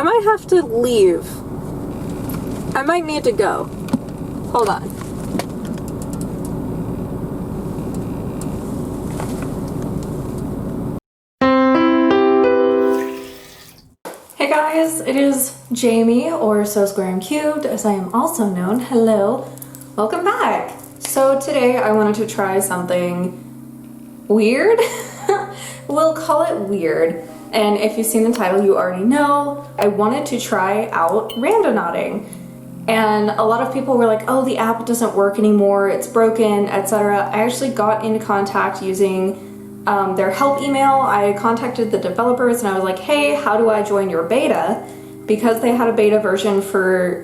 might have to leave. I might need to go. Hold on. Hey guys, it is Jamie, or So Square and Cubed, as I am also known. Hello, welcome back. So today I wanted to try something weird. We'll call it weird. And if you've seen the title, you already know. I wanted to try out Randonauting. And a lot of people were like, oh, the app doesn't work anymore, it's broken, etc. I actually got into contact using their help email. I contacted the developers and I was like, hey, how do I join your beta? Because they had a beta version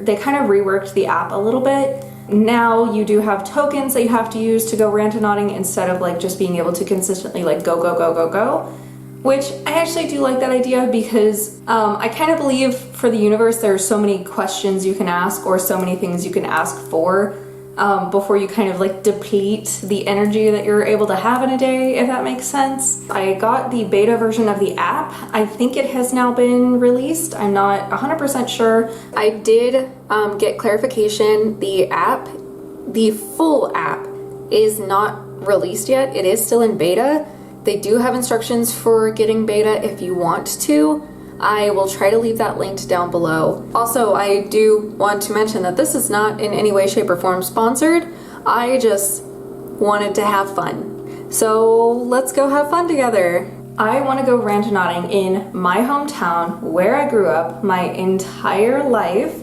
they kind of reworked the app a little bit. Now you do have tokens that you have to use to go randonauting instead of like just being able to consistently like go, which I actually do like that idea because I kind of believe for the universe there are so many questions you can ask or so many things you can ask for before you kind of like deplete the energy that you're able to have in a day, if that makes sense. I got the beta version of the app. I think it has now been released. I'm not 100% sure. I did get clarification. The full app is not released yet. It is still in beta. They do have instructions for getting beta if you want to. I will try to leave that linked down below. Also, I do want to mention that this is not in any way, shape, or form sponsored. I just wanted to have fun. So let's go have fun together. I want to go randonauting in my hometown where I grew up my entire life.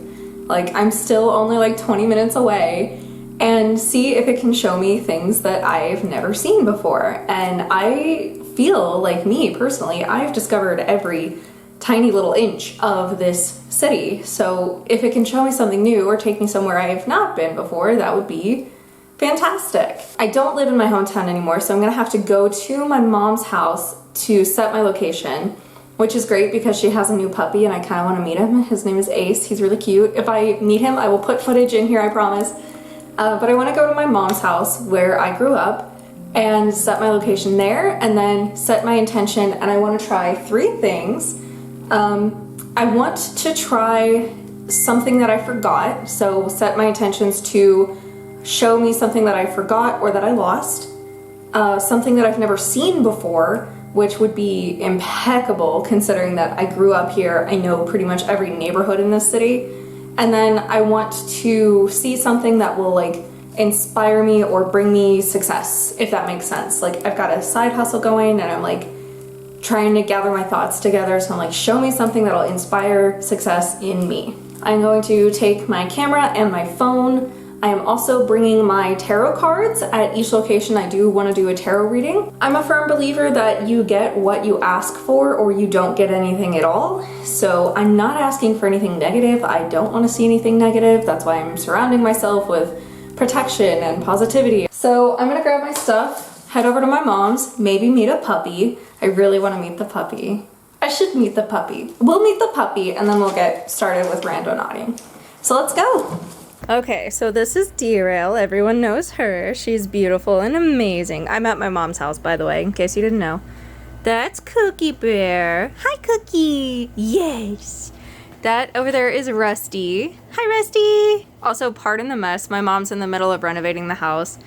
Like, I'm still only like 20 minutes away, and see if it can show me things that I've never seen before. And I feel like, me personally, I've discovered every tiny little inch of this city. So if it can show me something new or take me somewhere I have not been before, that would be fantastic. I don't live in my hometown anymore, so I'm gonna have to go to my mom's house to set my location, which is great because she has a new puppy and I kind of want to meet him. His name is Ace. He's really cute. If I meet him, I will put footage in here, I promise. But I want to go to my mom's house where I grew up and set my location there and then set my intention, and I want to try 3 things. I want to try something that I forgot, so set my intentions to show me something that I forgot or that I lost, something that I've never seen before, which would be impeccable considering that I grew up here. I know pretty much every neighborhood in this city. And then I want to see something that will like inspire me or bring me success, if that makes sense. Like, I've got a side hustle going and I'm like trying to gather my thoughts together. So I'm like, show me something that'll inspire success in me. I'm going to take my camera and my phone. I am also bringing my tarot cards. At each location I do want to do a tarot reading. I'm a firm believer that you get what you ask for or you don't get anything at all. So I'm not asking for anything negative. I don't want to see anything negative. That's why I'm surrounding myself with protection and positivity. So I'm gonna grab my stuff, head over to my mom's, maybe meet a puppy. I really want to meet the puppy. I should meet the puppy. We'll meet the puppy and then we'll get started with randonauting. So let's go. Okay, so this is Derail. Everyone knows her. She's beautiful and amazing. I'm at my mom's house, by the way, in case you didn't know. That's Cookie Bear. Hi, Cookie. Yes. That over there is Rusty. Hi, Rusty. Also, pardon the mess. My mom's in the middle of renovating the house.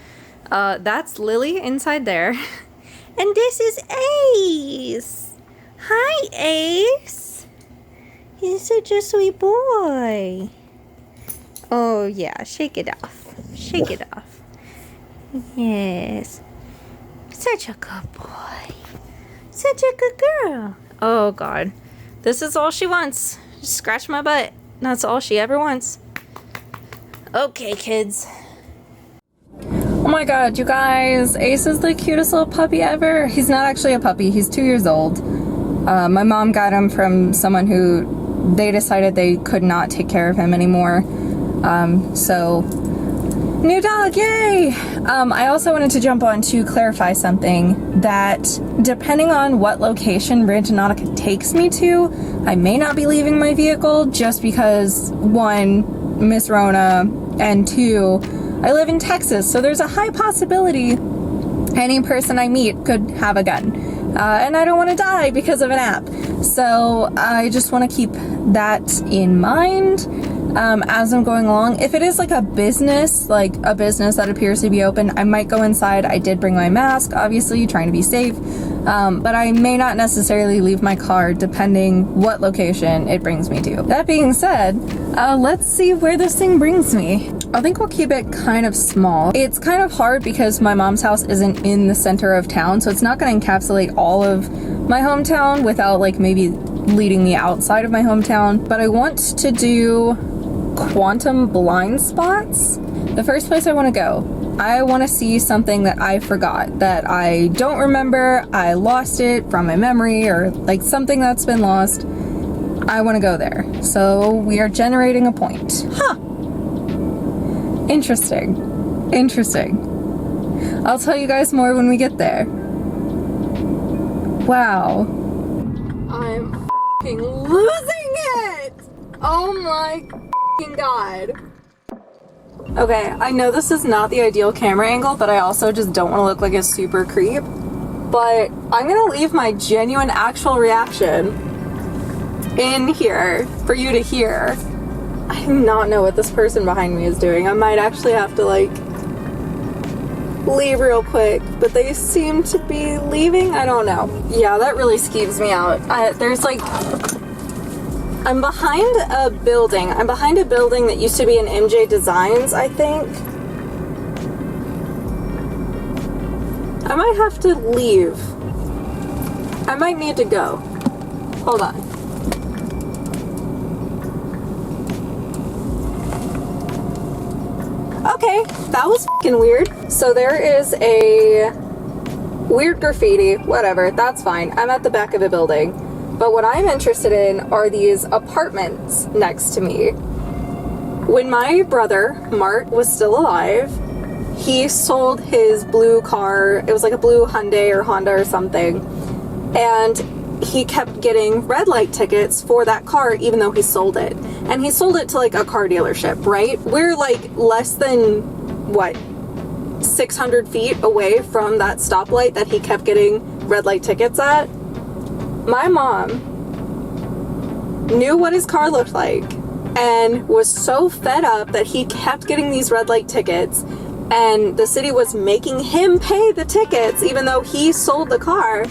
That's Lily inside there. And this is Ace. Hi, Ace. He's such a sweet boy. Oh yeah, shake it off. Shake it off. Yes. Such a good boy. Such a good girl. Oh god. This is all she wants. Just scratch my butt. That's all she ever wants. Okay, kids. Oh my god, you guys. Ace is the cutest little puppy ever. He's not actually a puppy. He's 2 years old. My mom got him from someone who they decided they could not take care of him anymore. So, new dog, yay! I also wanted to jump on to clarify something, that depending on what location Randonautica takes me to, I may not be leaving my vehicle just because, 1, Miss Rona, and 2, I live in Texas, so there's a high possibility any person I meet could have a gun. And I don't want to die because of an app. So I just want to keep that in mind as I'm going along. If it is like a business that appears to be open, I might go inside. I did bring my mask, obviously, trying to be safe, but I may not necessarily leave my car depending what location it brings me to. That being said, let's see where this thing brings me. I think we'll keep it kind of small. It's kind of hard because my mom's house isn't in the center of town, so it's not going to encapsulate all of my hometown without like maybe leading me outside of my hometown. But I want to do quantum blind spots. The first place I want to go, I want to see something that I forgot, that I don't remember, I lost it from my memory, or like something that's been lost. I want to go there. So we are generating a point. Huh. Interesting. Interesting. I'll tell you guys more when we get there. Wow. I'm f***ing losing it! Oh my f***ing god. Okay, I know this is not the ideal camera angle, but I also just don't want to look like a super creep. But I'm gonna leave my genuine actual reaction in here for you to hear. I do not know what this person behind me is doing. I might actually have to like leave real quick, but they seem to be leaving. I don't know. Yeah, that really skeeves me out. There's like, I'm behind a building. I'm behind a building that used to be an MJ Designs, I think. I might have to leave. I might need to go. Hold on. Okay, that was f***ing weird. So there is a weird graffiti, whatever, that's fine. I'm at the back of a building. But what I'm interested in are these apartments next to me. When my brother, Mart, was still alive, he sold his blue car. It was like a blue Hyundai or Honda or something. And he kept getting red light tickets for that car even though he sold it. And he sold it to like a car dealership, right? We're like less than, what, 600 feet away from that stoplight that he kept getting red light tickets at. My mom knew what his car looked like and was so fed up that he kept getting these red light tickets, and the city was making him pay the tickets even though he sold the car,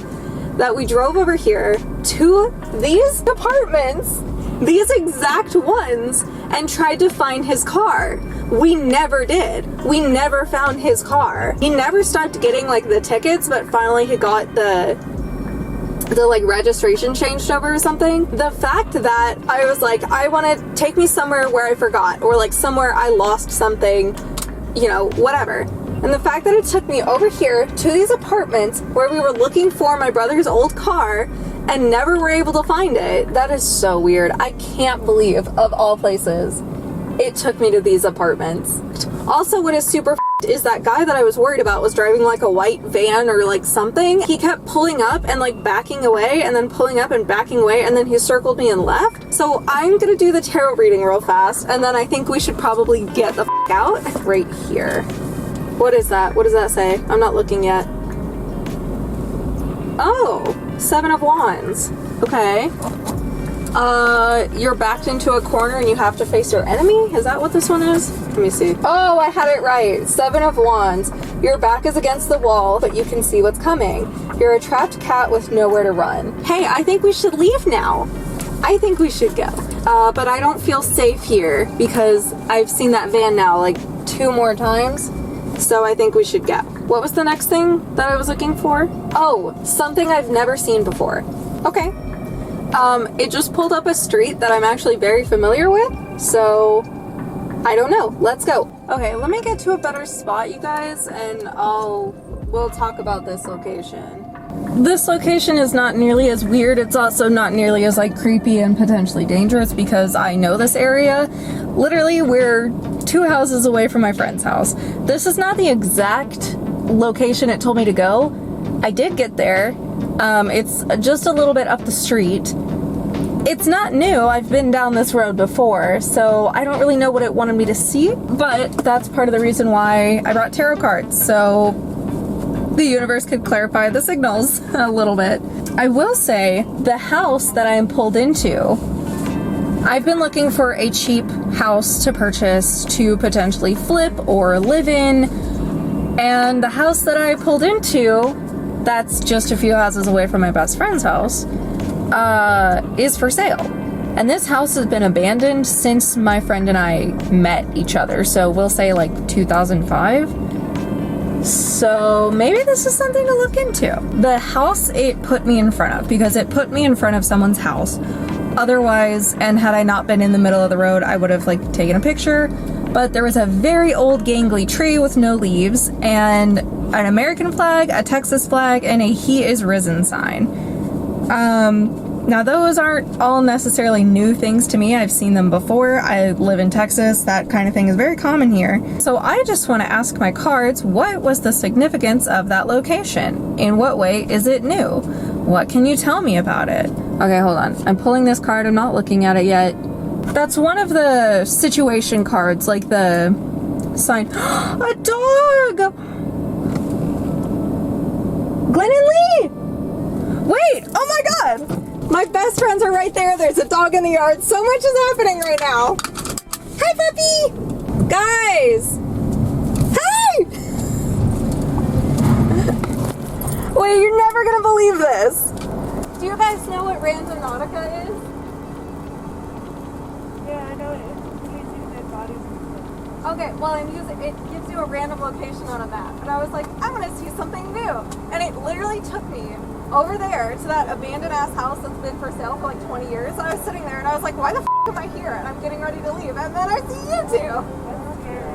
that we drove over here to these apartments, these exact ones, and tried to find his car. We never did. We never found his car. He never stopped getting like the tickets, but finally he got the like registration changed over or something. The fact that I was like, I want to take me somewhere where I forgot, or like somewhere I lost something, you know, whatever. And the fact that it took me over here to these apartments where we were looking for my brother's old car and never were able to find it, that is so weird. I can't believe, of all places, it took me to these apartments. Also, what is super is that guy that I was worried about was driving like a white van or like something. He kept pulling up and like backing away, and then pulling up and backing away, and then he circled me and left. So I'm gonna do the tarot reading real fast, and then I think we should probably get the out. Right here. What is that? What does that say? I'm not looking yet. Oh, 7 of Wands. Okay. You're backed into a corner and you have to face your enemy? Is that what this one is? Let me see. Oh, I had it right. 7 of Wands. Your back is against the wall, but you can see what's coming. You're a trapped cat with nowhere to run. Hey, I think we should leave now. I think we should go. But I don't feel safe here because I've seen that van now like 2 more times. So I think we should go. What was the next thing that I was looking for? Oh, something I've never seen before. Okay. It just pulled up a street that I'm actually very familiar with, so I don't know. Let's go. Okay, let me get to a better spot, you guys, and we'll talk about this location. This location is not nearly as weird. It's also not nearly as like creepy and potentially dangerous because I know this area. Literally, we're 2 houses away from my friend's house. This is not the exact location it told me to go. I did get there. It's just a little bit up the street. It's not new. I've been down this road before, so I don't really know what it wanted me to see, but that's part of the reason why I brought tarot cards. So the universe could clarify the signals a little bit. I will say the house that I am pulled into, I've been looking for a cheap house to purchase to potentially flip or live in, and the house that I pulled into, that's just a few houses away from my best friend's house, is for sale. And this house has been abandoned since my friend and I met each other, so we'll say like 2005. So maybe this is something to look into. The house it put me in front of, because it put me in front of someone's house. Otherwise, and had I not been in the middle of the road, I would have like taken a picture. But there was a very old gangly tree with no leaves, and an American flag, a Texas flag, and a "He is risen" sign. Now those aren't all necessarily new things to me. I've seen them before. I live in Texas. That kind of thing is very common here. So I just want to ask my cards, what was the significance of that location? In what way is it new? What can you tell me about it? Okay, hold on. I'm pulling this card. I'm not looking at it yet. That's one of the situation cards, like the sign. A dog! Glenn and Lee! Wait! Oh my god! My best friends are right there. There's a dog in the yard. So much is happening right now. Hi, puppy! Guys! Hi! Wait, you're never gonna believe this. Do you guys know what Randonautica is? Yeah, I know it. It's chasing dead bodies and stuff. Okay, well, it gives you a random location on a map. And I was like, I want to see something new. And it literally took me over there to that abandoned ass house that's been for sale for like 20 years. And I was sitting there and I was like, why the f am I here? And I'm getting ready to leave. And then I see you two. That's scary.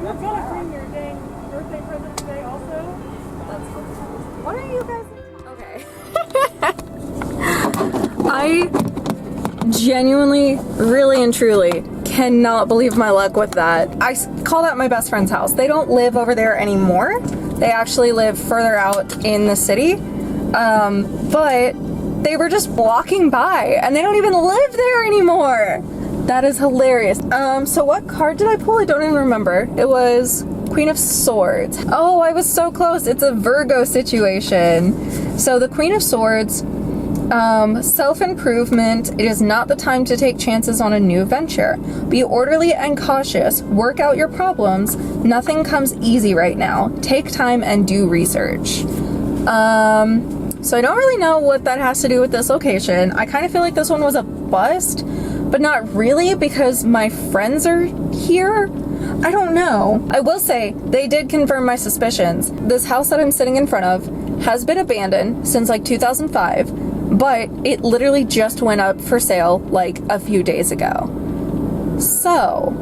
You're gonna bring your dang birthday present today also? That's what are you guys? Okay. I genuinely, really and truly cannot believe my luck with that. I call that my best friend's house. They don't live over there anymore. They actually live further out in the city. But they were just walking by and they don't even live there anymore. That is hilarious. So what card did I pull? I don't even remember. It was Queen of Swords. Oh, I was so close. It's a Virgo situation. So the Queen of Swords, self-improvement. It is not the time to take chances on a new venture. Be orderly and cautious. Work out your problems. Nothing comes easy right now. Take time and do research. So I don't really know what that has to do with this location. I kind of feel like this one was a bust, but not really because my friends are here. I don't know. I will say they did confirm my suspicions. This house that I'm sitting in front of has been abandoned since like 2005, but it literally just went up for sale like a few days ago. So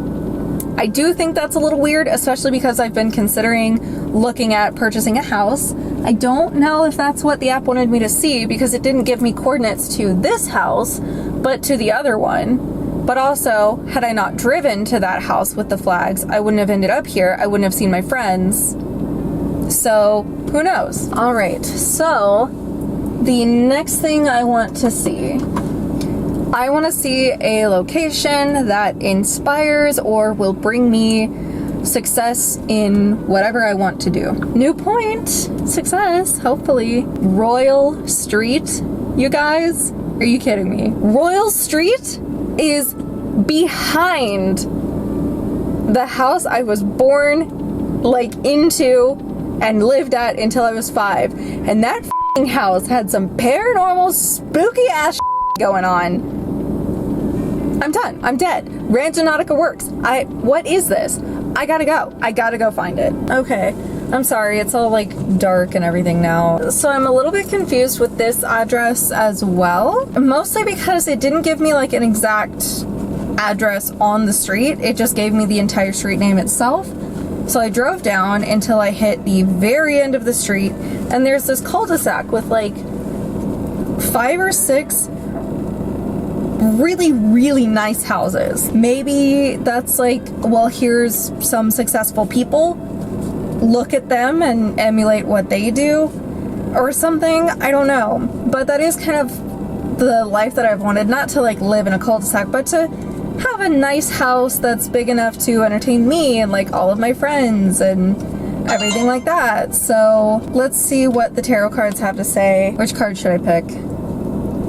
I do think that's a little weird, especially because I've been considering looking at purchasing a house. I don't know if that's what the app wanted me to see because it didn't give me coordinates to this house, but to the other one. But also, had I not driven to that house with the flags, I wouldn't have ended up here. I wouldn't have seen my friends. So, who knows? All right, so the next thing I want to see, I want to see a location that inspires or will bring me success in whatever I want to do. New point, success, hopefully. Royal Street, you guys? Are you kidding me? Royal Street is behind the house I was born like into and lived at until I was 5. And that f***ing house had some paranormal spooky ass going on. I'm done. I'm dead. Randonautica works. What is this? I gotta go. I gotta go find it. Okay. I'm sorry. It's all like dark and everything now. So I'm a little bit confused with this address as well. Mostly because it didn't give me like an exact address on the street. It just gave me the entire street name itself. So I drove down until I hit the very end of the street and there's this cul-de-sac with like 5 or 6 really, really nice houses. Maybe that's like, well, here's some successful people. Look at them and emulate what they do or something. I don't know. But that is kind of the life that I've wanted. Not to like live in a cul-de-sac, but to have a nice house that's big enough to entertain me and like all of my friends and everything like that. So let's see what the tarot cards have to say. Which card should I pick?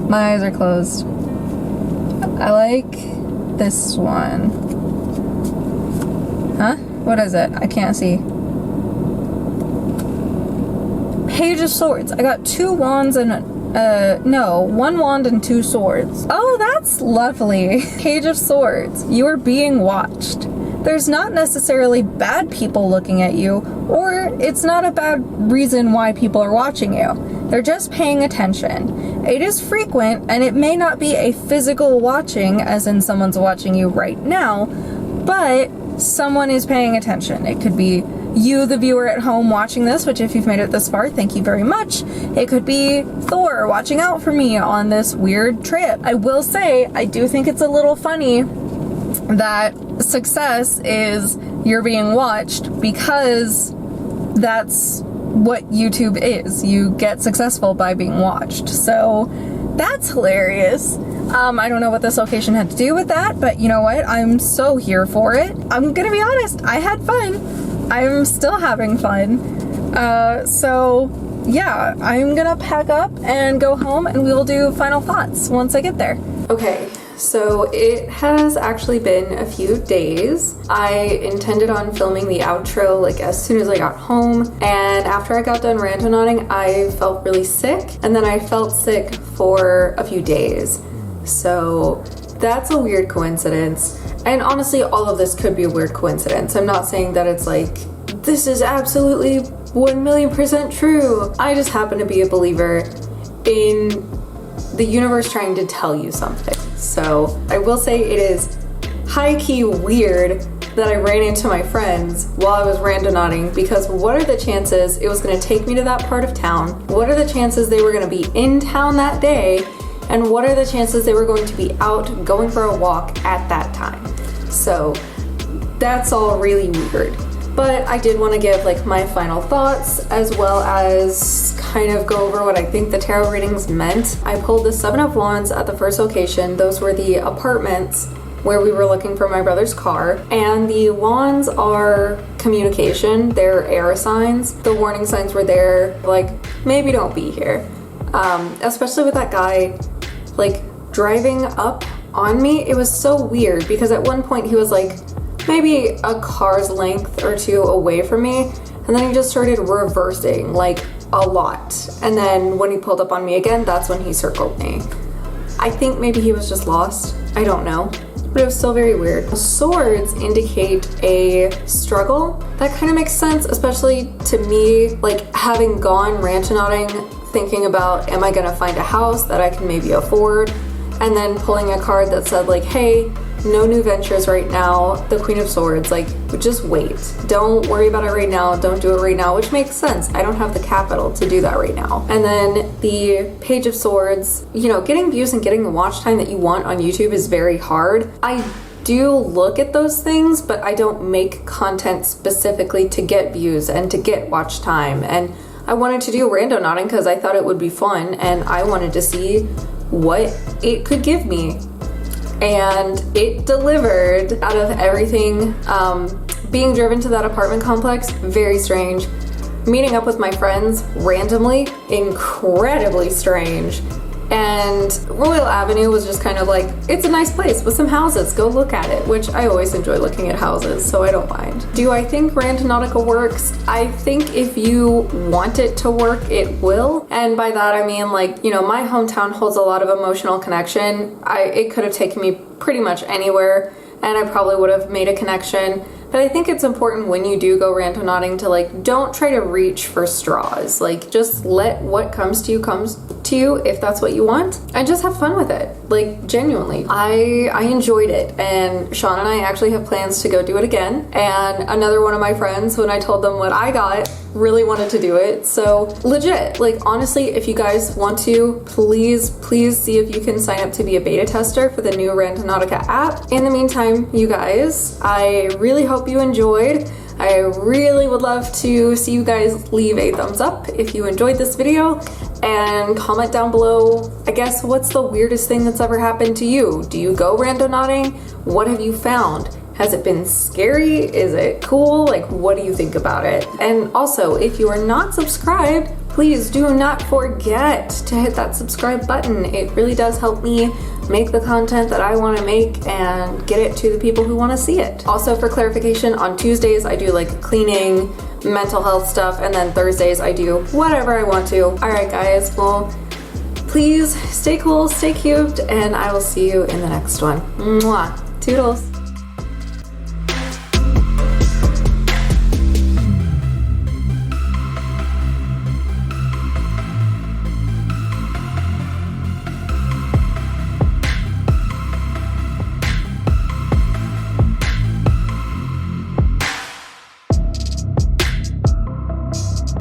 My eyes are closed. I like this one. Huh? What is it? I can't see. Page of Swords. I got 2 wands and no, 1 wand and 2 swords. Oh, that's lovely. Page of Swords. You are being watched. There's not necessarily bad people looking at you, or it's not a bad reason why people are watching you. They're just paying attention. It is frequent, and it may not be a physical watching, as in someone's watching you right now, but someone is paying attention. It could be you, the viewer at home, watching this, which if you've made it this far, thank you very much. It could be Thor watching out for me on this weird trip. I will say, I do think it's a little funny that success is you're being watched, because that's what YouTube is. You get successful by being watched. So that's hilarious. I don't know what this location had to do with that, but you know what? I'm so here for it. I'm gonna be honest, I had fun. I'm still having fun. So yeah, I'm gonna pack up and go home, and we will do final thoughts once I get there. Okay, so it has actually been a few days. I intended on filming the outro like as soon as I got home, and after I got done randonauting, I felt really sick, and then I felt sick for a few days. So that's a weird coincidence. And honestly, all of this could be a weird coincidence. I'm not saying that it's like, this is absolutely 1,000,000% true. I just happen to be a believer in the universe trying to tell you something. So I will say it is high-key weird that I ran into my friends while I was randonauting, because what are the chances it was gonna take me to that part of town? What are the chances they were gonna be in town that day? And what are the chances they were going to be out going for a walk at that time? So that's all really weird. But I did want to give like my final thoughts, as well as kind of go over what I think the tarot readings meant. I pulled the 7 of Wands at the first location. Those were the apartments where we were looking for my brother's car. And the wands are communication. They're air signs. The warning signs were there, like, maybe don't be here. Especially with that guy like driving up on me. It was so weird, because at one point he was like maybe a car's length or 2 away from me, and then he just started reversing like a lot. And then when he pulled up on me again, that's when he circled me. I think maybe he was just lost. I don't know. But it was still very weird. Swords indicate a struggle. That kind of makes sense, especially to me, like having gone randonauting, thinking about, am I gonna find a house that I can maybe afford? And then pulling a card that said like, hey, no new ventures right now. The Queen of Swords, like, just wait. Don't worry about it right now. Don't do it right now, which makes sense. I don't have the capital to do that right now. And then the Page of Swords, you know, getting views and getting the watch time that you want on YouTube is very hard. I do look at those things, but I don't make content specifically to get views and to get watch time. And I wanted to do randonauting because I thought it would be fun, and I wanted to see what it could give me. And it delivered. Out of everything. Being driven to that apartment complex, very strange. Meeting up with my friends randomly, incredibly strange. And Royal Avenue was just kind of like, it's a nice place with some houses, go look at it, which I always enjoy looking at houses, so I don't mind. Do I think Randonautica works? I think if you want it to work, it will. And by that I mean, like, you know, my hometown holds a lot of emotional connection. It could have taken me pretty much anywhere, and I probably would have made a connection. But I think it's important when you do go randonauting to, like, don't try to reach for straws. Like, just let what comes to you if that's what you want, and just have fun with it. Like, genuinely. I enjoyed it, and Shawn and I actually have plans to go do it again. And another one of my friends, when I told them what I got, really wanted to do it. So legit, like, honestly, if you guys want to, please see if you can sign up to be a beta tester for the new Randonautica app. In the meantime, you guys, I really hope you enjoyed. I really would love to see you guys leave a thumbs up if you enjoyed this video, and comment down below, I guess, what's the weirdest thing that's ever happened to you? Do you go randonauting? What have you found? Has it been scary? Is it cool? Like, what do you think about it? And also, if you are not subscribed, please do not forget to hit that subscribe button. It really does help me make the content that I want to make and get it to the people who want to see it. Also, for clarification, on Tuesdays I do like cleaning, mental health stuff, and then Thursdays I do whatever I want to. Alright guys, well, please stay cool, stay cute, and I will see you in the next one. Mwah. Toodles.